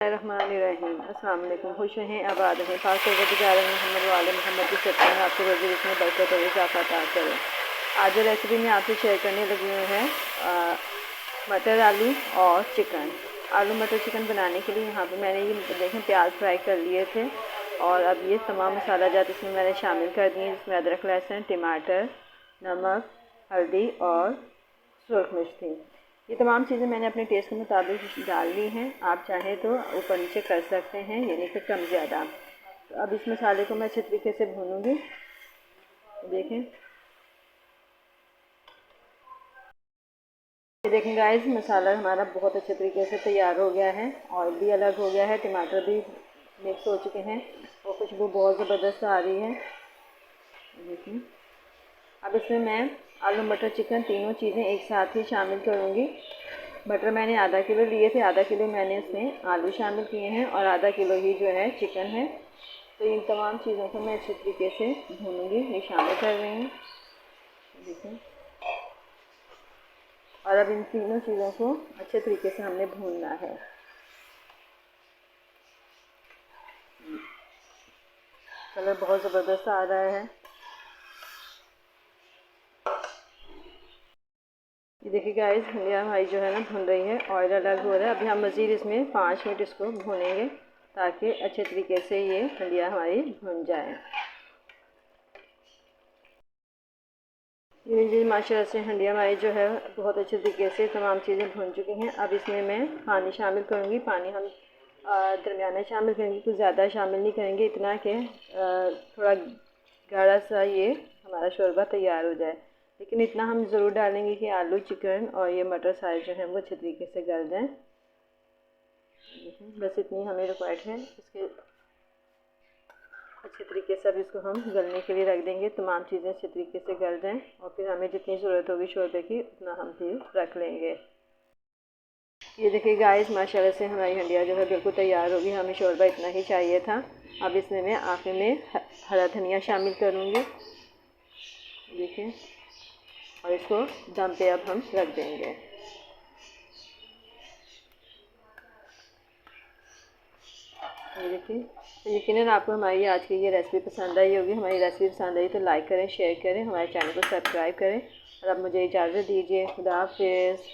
रहमानिर्रहीम। अस्सलाम वालेकुम। खुश रहें, आबाद रहें, पाक परवरदिगार मोहम्मद वाले मोहम्मद की सत्ता में आपको रोज़ी इसमें बरकत और इजाफा अता करें। आज जो रेसिपी मैं आपसे शेयर करने लगी हूँ है मटर आलू और चिकन। आलू मटर चिकन बनाने के लिए यहाँ पे मैंने ये देखें प्याज फ्राई कर लिए थे और अब ये तमाम मसाला जात इसमें मैंने शामिल कर दिए, जिसमें अदरक लहसुन टमाटर नमक हल्दी और सुरख मिर्च थी। ये तमाम चीज़ें मैंने अपने टेस्ट के मुताबिक डाल ली हैं। आप चाहें तो ऊपर नीचे कर सकते हैं, यानी कि कम ज़्यादा। तो अब इस मसाले को मैं अच्छे तरीके से भूनूंगी। देखें, ये देखें गाइस, मसाला हमारा बहुत अच्छे तरीके से तैयार हो गया है। ऑयल भी अलग हो गया है, टमाटर भी मिक्स हो चुके हैं और खुशबू बहुत ज़बरदस्त आ रही है। देखें, अब इसमें मैं आलू मटर चिकन तीनों चीज़ें एक साथ ही शामिल करूँगी। मटर मैंने आधा किलो लिए थे, आधा किलो मैंने इसमें आलू शामिल किए हैं और आधा किलो ही जो है चिकन है। तो इन तमाम चीज़ों को मैं अच्छे तरीके से भूनूंगी, ये शामिल कर रही हूँ। देखें, और अब इन तीनों चीज़ों को अच्छे तरीके से हमने भूनना है। कलर बहुत ज़बरदस्त आ रहा है। ये देखिए गाइस, हमारी हमारी जो है ना भुन रही है, ऑयल अलग हो रहा है। अभी हम मज़ीद इसमें 5 मिनट इसको भूनेंगे ताकि अच्छे तरीके से ये हंडिया हमारी भुन जाए। ये माशाल्लाह से हंडिया हमारी जो है बहुत अच्छे तरीके से तमाम चीज़ें भुन चुकी हैं। अब इसमें मैं पानी शामिल करूँगी। पानी हम दरमियाना शामिल करेंगे, कुछ ज़्यादा शामिल नहीं करेंगे, इतना कि थोड़ा गाढ़ा सा ये हमारा शोरबा तैयार हो जाए। लेकिन इतना हम ज़रूर डालेंगे कि आलू चिकन और ये मटर सारे जो हैं वो अच्छे तरीके से गल जाएँ। बस इतनी हमें रिक्वायर्ड है। इसके अच्छे तरीके से अब इसको हम गलने के लिए रख देंगे। तमाम चीज़ें अच्छे तरीके से गल जाएँ और फिर हमें जितनी ज़रूरत होगी शोरबे की उतना हम फिर रख लेंगे। ये देखिए गाइस, माशाल्लाह से हमारी हंडिया जो है बिल्कुल तैयार होगी। हमें शोरबा इतना ही चाहिए था। अब इसमें मैं आखिर में हरा धनिया शामिल करूँगी। देखें, और इसको दम पे अब हम रख देंगे। ये देखिए, तो यकीनन आपको हमारी आज की ये रेसिपी पसंद आई होगी। हमारी रेसिपी पसंद आई तो लाइक करें, शेयर करें, हमारे चैनल को सब्सक्राइब करें और अब मुझे इजाज़त दीजिए। खुदा हाफिज़।